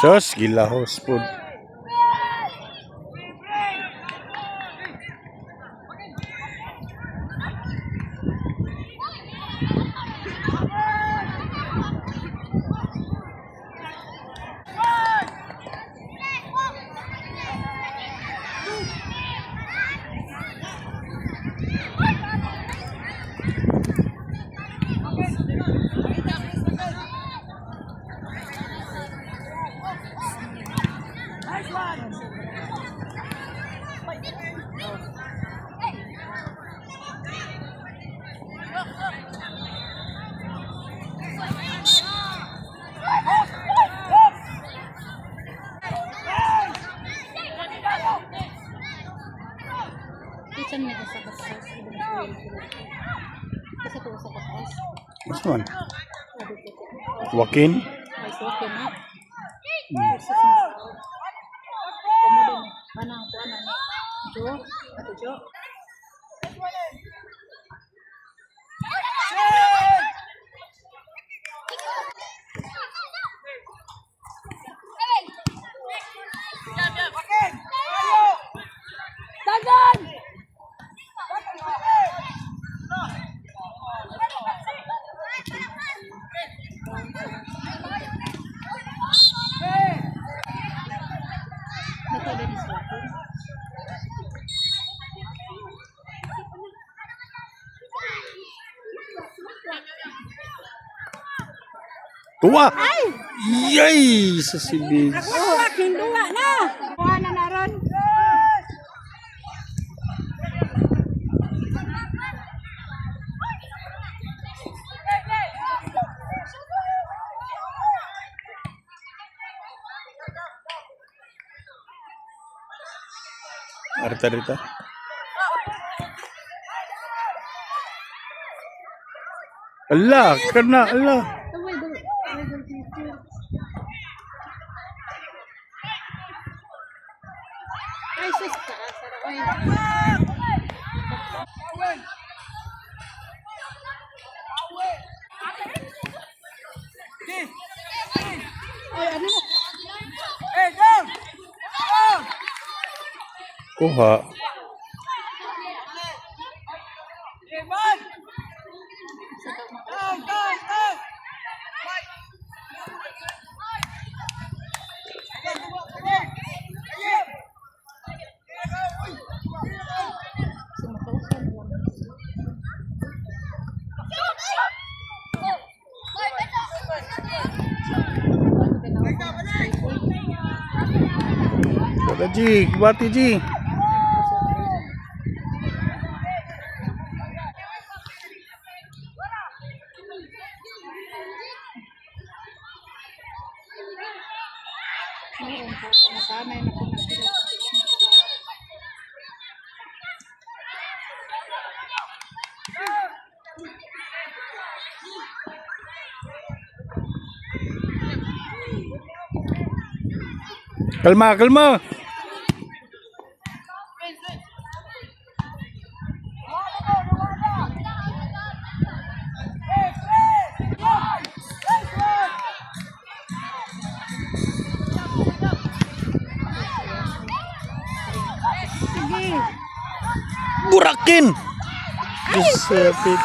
Sus, gilahos po. Kitchen niya sa katas. Kasi ito sa katas. Mas man. Joaquin. Ay, so okay na. Manang po, ano ni? Jo? Ate Jo? Dagan! Ito din is working. Tuwa! Yay! Sa sibig. Oh, kinduwa na! Kuha na naron. Arta-rita. Allah, kena Allah. Ay, sis, sarap. Ay, ano na? Kuha. Kata Ji, bati Ji. Nasanay na po na sila. Kalma, kalma. Sige. Burakin. Disapit.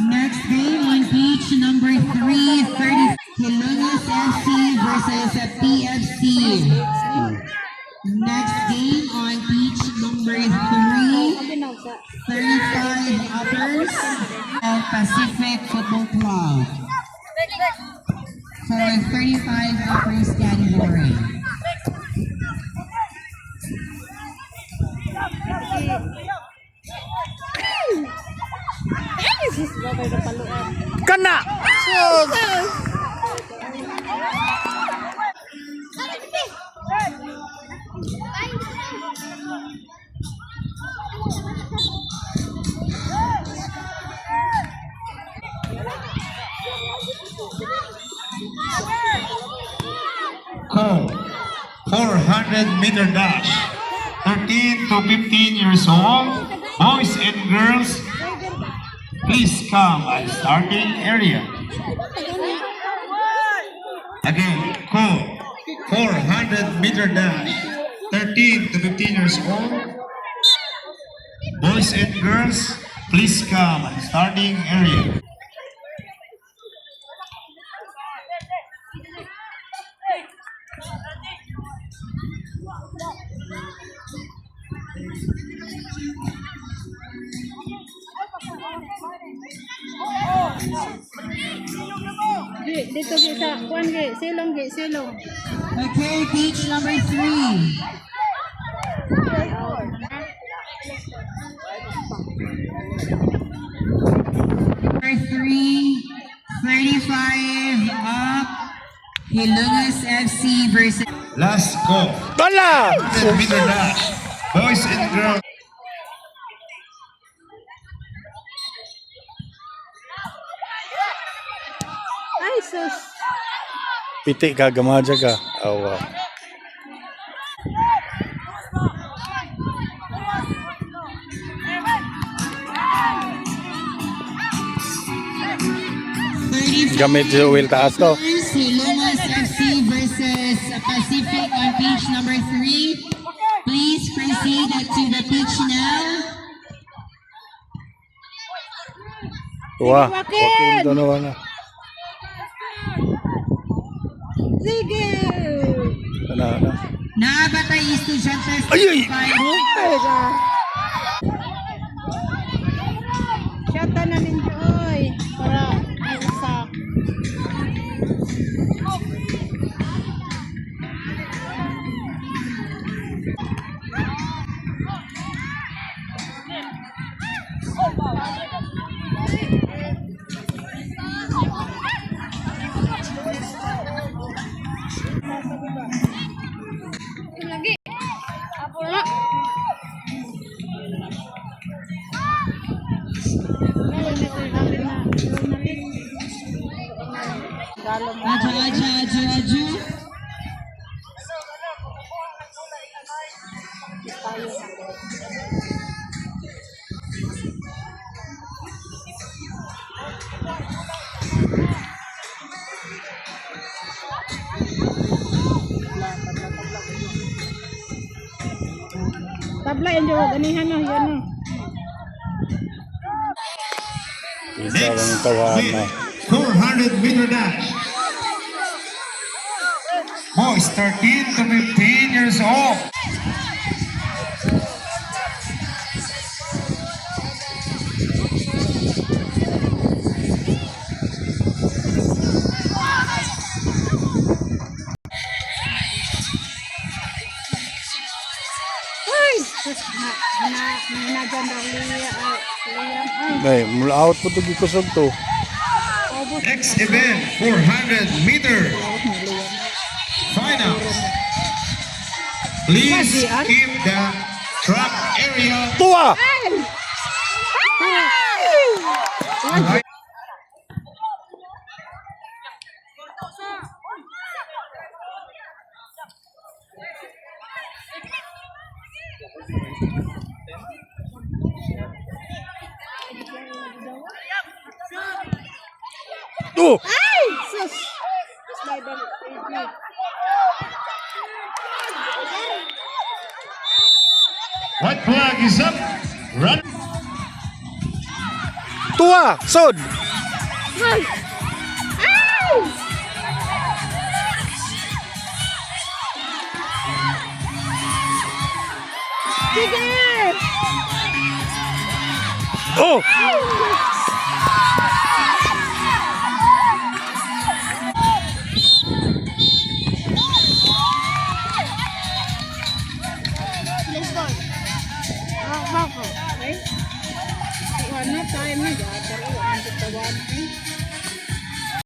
Next game on beach number 330, Hilunas FC versus PFC. Next game on beach number 335 Uppers of Pacific Football Club. For 35 Uppers category. Kena. Sus. 400-meter dash. 13 to 15 years old, boys and girls, please come at starting area. Again, code 400-meter dash. 13 to 15 years old, boys and girls, please come at starting area. Gi, dito gi sa kuan gi, silong gi, silong. Okay, beach number 3. Number 3, 35 up. Hilungas FC versus Last call. Wala! 100-meter dash. Boys and girls. Ay, sus. Piti ka, gamaja ka. Awa. Gamit si Will taas to. Hilungas FC versus Pacific on beach number 3. Please proceed to the beach now. Tuwa. Joaquin! Joaquin Donovan na. Sige. Ano. Nabatay estudyante Ay, ay! Ay, ga. Shota na ninyo, oy. Para may isa. Lagi. Apo na. Aju. Tabla yan jo, ganihan no, yan no. Isa lang tawahan na. 400-meter dash. Boys 13 to 15 years old. Ay, sus na dyan daw liya, Liam. Ay, Ay, mula out po ito gikusog to. obos. Next event, 400-meter final. Please keep the track area. Tuwa! Right. Oh! Ay, sus. Slide on it. White flag is up. Run. Tuwa! Sod! Ay! Ay! Sige! Oh! Bakit? Okay? Ano, time na.